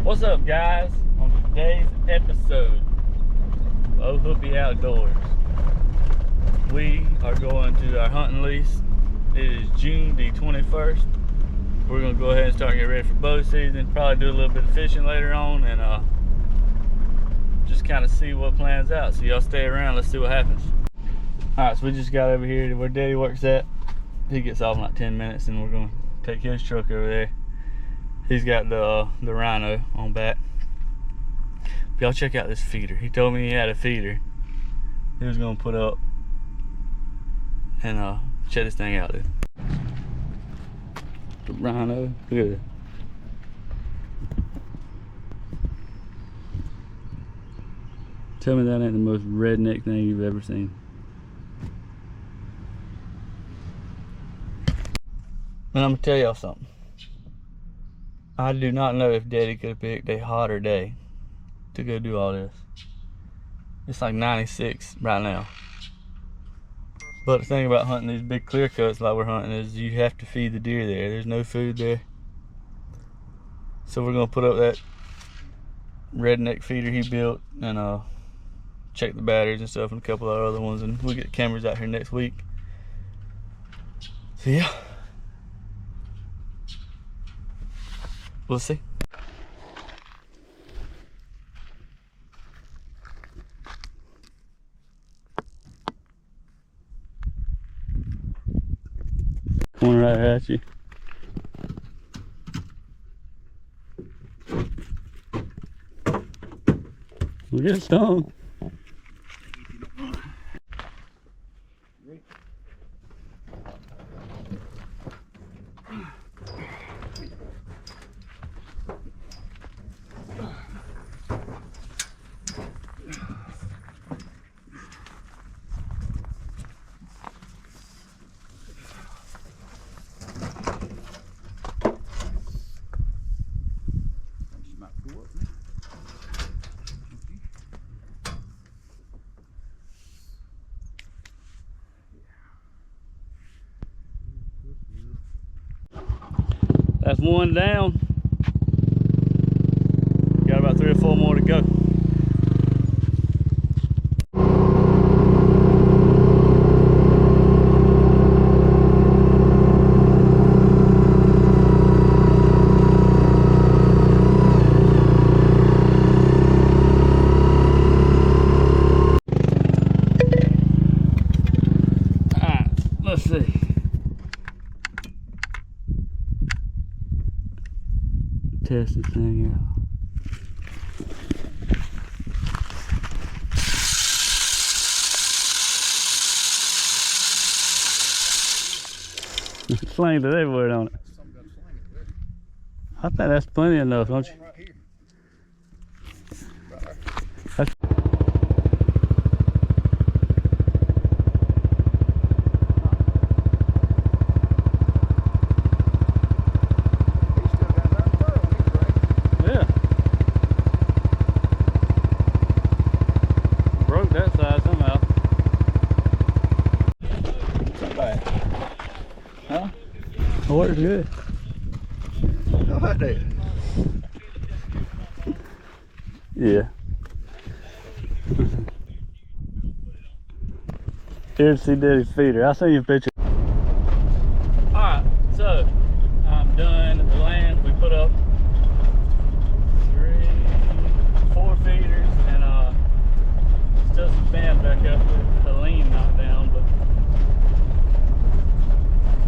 What's up, guys? On today's episode of Hoopy Outdoors, we are going to our hunting lease. It is June the 21st. We're going to go ahead and start getting ready for bow season. Probably do a little bit of fishing later on and just kind of see what plans out. So y'all stay around. Let's see what happens. Alright, so we just got over here to where Daddy works at. He gets off in like 10 minutes and we're going to take his truck over there. He's got the Rhino on back. But y'all check out this feeder. He told me he had a feeder he was gonna put up, and check this thing out, dude. The Rhino, look at it. Tell me that ain't the most redneck thing you've ever seen. And I'm gonna tell y'all something. I do not know if Daddy could have picked a hotter day to go do all this. It's like 96 right now. But the thing about hunting these big clear cuts like we're hunting is you have to feed the deer there. There's no food there. So we're gonna put up that redneck feeder he built and check the batteries and stuff and a couple of other ones, and we'll get cameras out here next week. So yeah. We'll see. Coming right at you. We'll get stung. That's one down. Got about 3 or 4 more to go. Alright, let's see. Test this thing out. Slanged it everywhere, don't it? I think that's plenty enough, don't you? That's that side somehow. Huh? The water's good. How about that? Yeah. Here to see Daddy's feeder. I'll send you a picture. Alright, so I'm done at the land. We put up 4 feeders and still some stand back up with the lean knocked down, but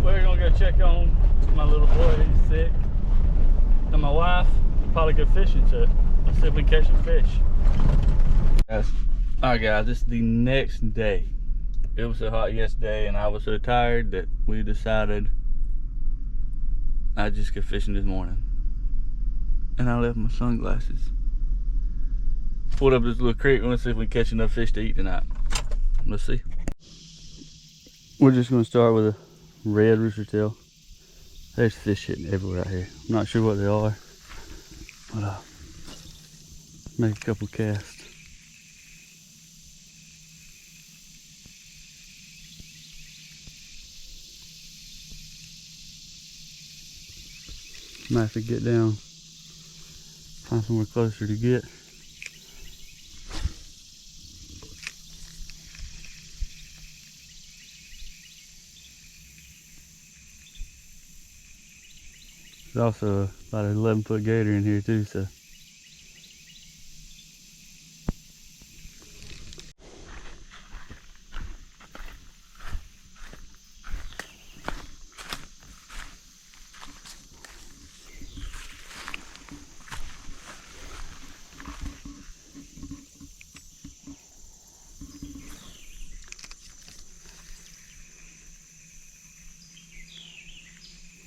we're gonna go check on my little boy. He's sick, and my wife probably go fishing, so let's see if we can catch some fish. Alright guys, this is the next day. It was so hot yesterday and I was so tired that we decided I'd just go fishing this morning, and I left my sunglasses. Pulled up this little creek. We're gonna see if we can catch enough fish to eat tonight. Let's see. We're just gonna start with a red rooster tail. There's fish hitting everywhere out here. I'm not sure what they are, but make a couple casts. Might have to get down, Find somewhere closer to get. There's also about an 11-foot gator in here too, so.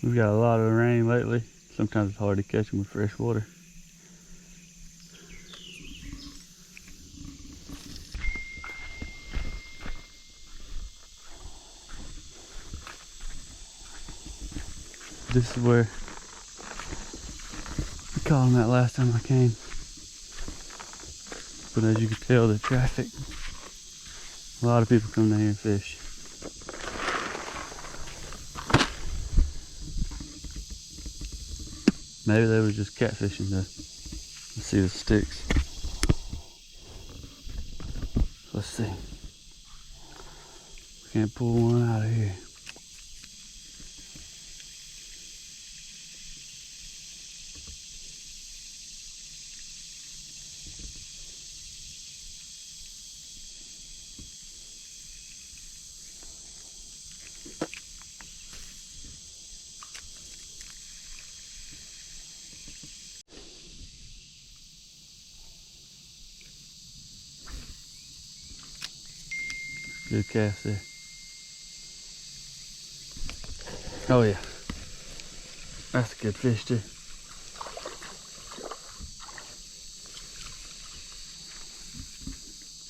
We've got a lot of rain lately. Sometimes it's hard to catch them with fresh water. This is where I caught them that last time I came. But as you can tell, the traffic, a lot of people come down here and fish. Maybe they were just catfishing though. Let's see the sticks. Let's see. Can't pull one out of here. Good cast there. Oh yeah. That's a good fish too.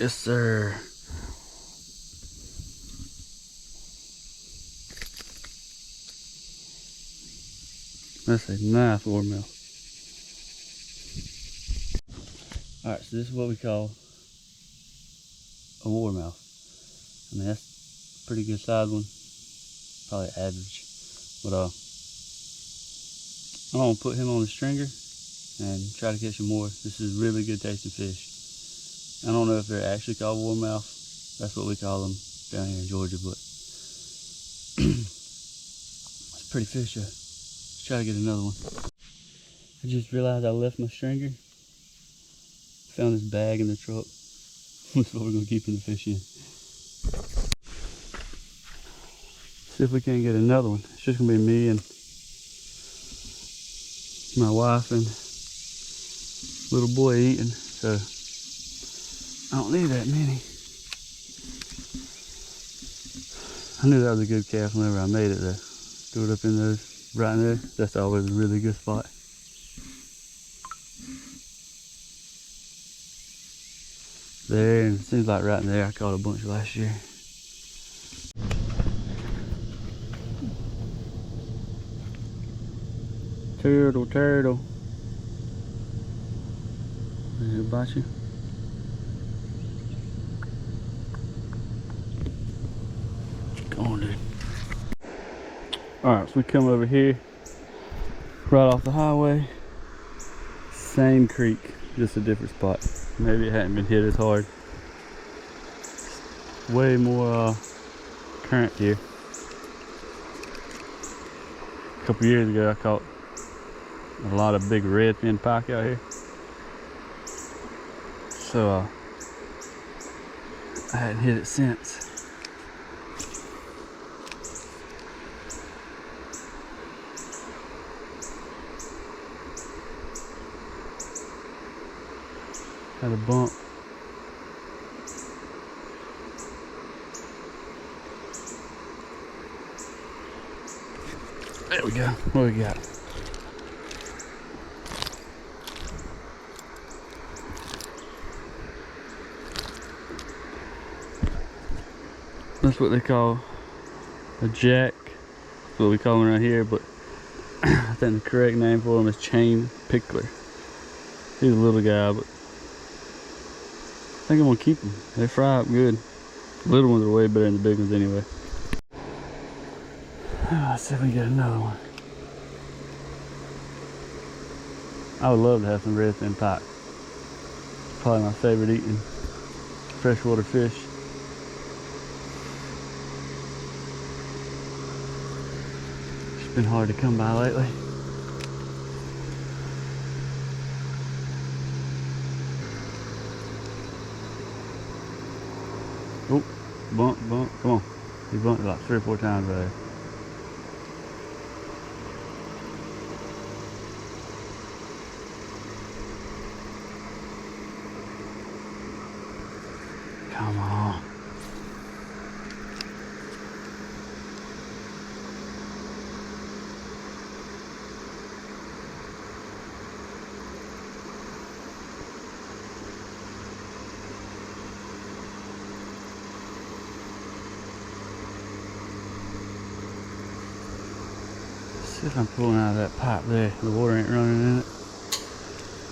Yes sir. That's a nice warmouth. Alright, so this is what we call a warmouth. I mean, that's a pretty good sized one. Probably average. But I'm gonna put him on the stringer and try to catch some more. This is really good tasting fish. I don't know if they're actually called warmouth. That's what we call them down here in Georgia, but it's a pretty fish. Let's try to get another one. I just realized I left my stringer. Found this bag in the truck. That's what we're gonna keep the fish in. See if we can't get another one. It's just gonna be me and my wife and little boy eating, so I don't need that many. I knew that was a good cast whenever I made it though. Threw it up in those right in there. That's always a really good spot. There, and it seems like right in there I caught a bunch last year. Turtle, turtle. Did it bite you? Come on, dude. Alright, so we come over here, right off the highway. Same creek, just a different spot. Maybe it hadn't been hit as hard. Way more current here. A couple years ago I caught a lot of big redfin pike out here. So I hadn't hit it since. Had a bump. There we go. What we got? That's what they call a jack. That's what we call them around here, but I think the correct name for them is chain pickler. He's a little guy, but I think I'm gonna keep them. They fry up good. The little ones are way better than the big ones anyway. Let's see if we can get another one. I would love to have some redfin pike. Probably my favorite eating freshwater fish. It's been hard to come by lately. Oh, bump, come on. He bumped like 3 or 4 times right there. Come on. See if I'm pulling out of that pipe there. The water ain't running in it.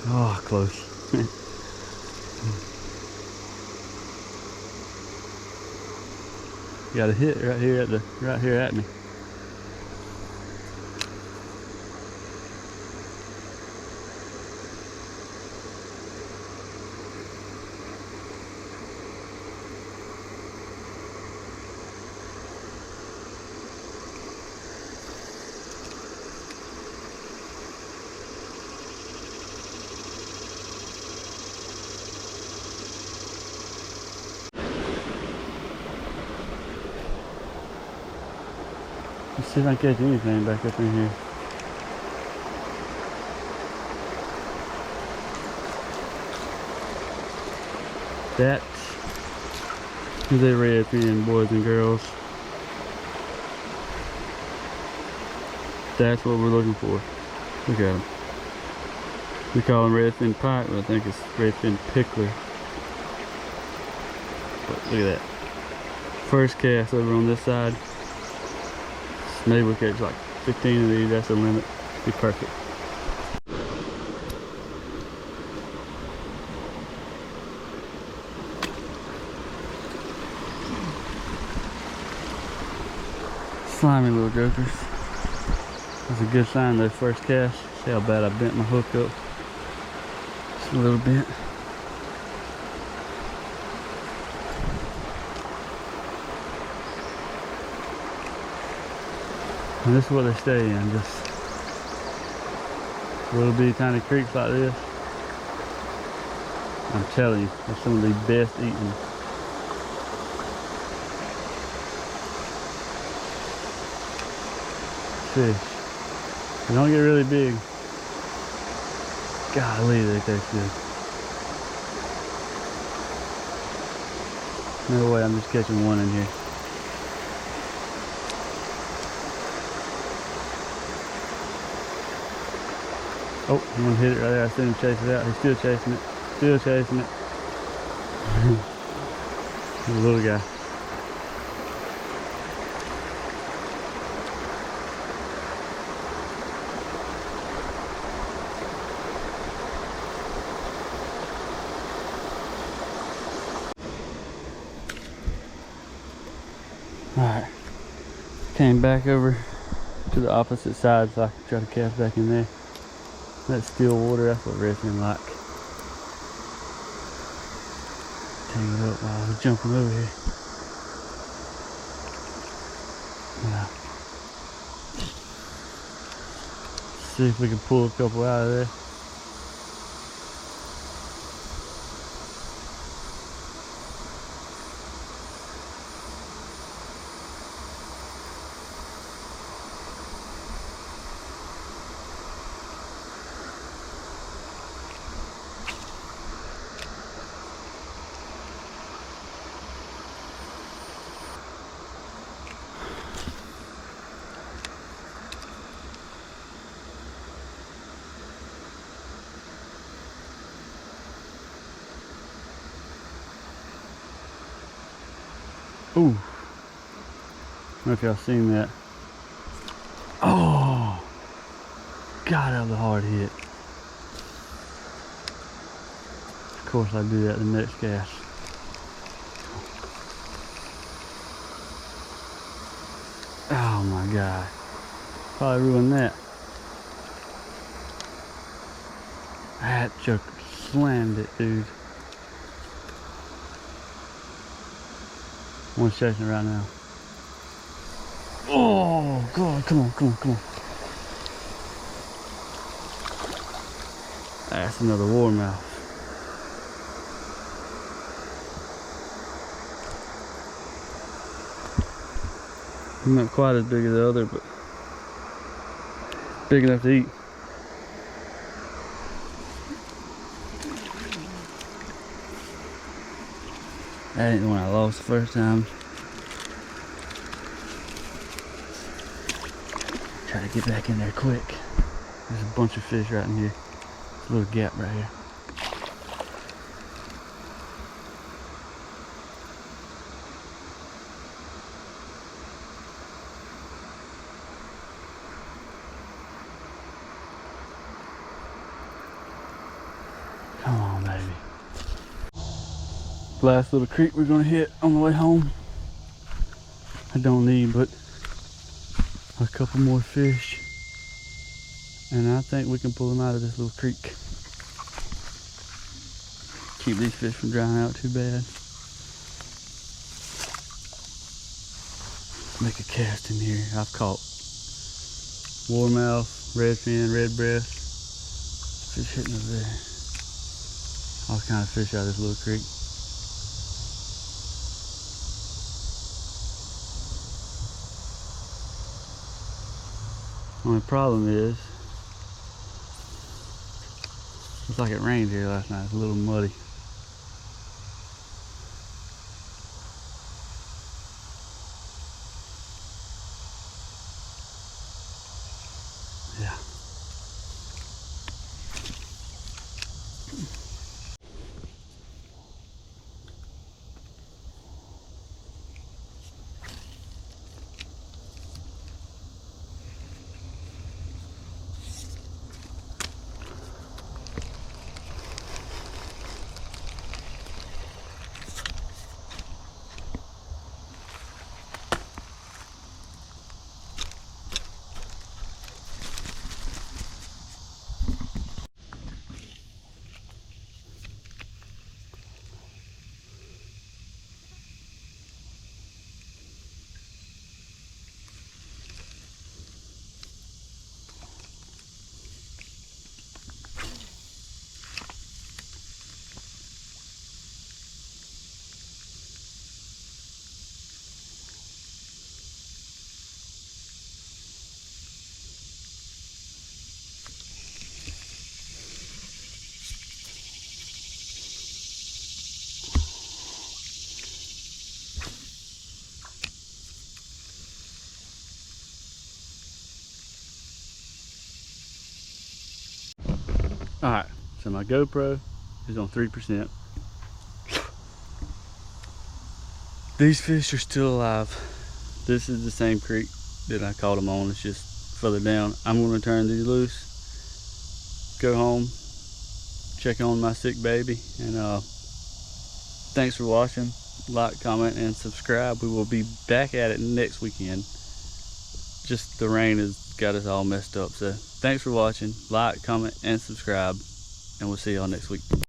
Oh, close. Got a hit right here at me. Let's see if I can catch anything back up in here. That is a redfin, boys and girls. That's what we're looking for. Look at them. We call them redfin pike, but I think it's redfin pickler. But look at that. First cast over on this side. Maybe we'll catch like 15 of these, that's the limit. Be perfect. Slimy little jokers. That's a good sign, those first casts. See how bad I bent my hook up. Just a little bit. And this is what they stay in, just little bitty tiny creeks like this. I'm telling you, they're some of the best eating fish. They don't get really big. Golly, they taste good. No way, I'm just catching one in here. Oh, I'm gonna hit it right there. I seen him chase it out. He's still chasing it. Still chasing it. He's a little guy. Alright. Came back over to the opposite side so I can try to cast back in there. That still water, that's what redfin like. Tangle up while I was jumping over here. Yeah. See if we can pull a couple out of there. Ooh. I don't know if y'all seen that. Oh! God, that was a hard hit. Of course I do that the next cast. Oh my God. Probably ruined that. That joker slammed it, dude. One's chasing it right now. Oh, God, come on, come on, come on. That's another warmouth. Not quite as big as the other, but big enough to eat. That ain't the one I lost the first time. Try to get back in there quick. There's a bunch of fish right in here. There's a little gap right here. Come on, baby. Last little creek we're gonna hit on the way home. I don't need but a couple more fish, and I think we can pull them out of this little creek. Keep these fish from drying out too bad. Make a cast in here. I've caught warmouth, redfin, redbreast, fish hitting over there. All kind of fish out of this little creek. Only problem is, it's like it rained here last night. It's a little muddy. Yeah. Alright, so my GoPro is on 3%. These fish are still alive. This is the same creek that I caught them on. It's just further down. I'm going to turn these loose, go home, check on my sick baby, and thanks for watching. Like, comment, and subscribe. We will be back at it next weekend. Just the rain has got us all messed up, so thanks for watching. Like, comment, and subscribe, and we'll see y'all next week.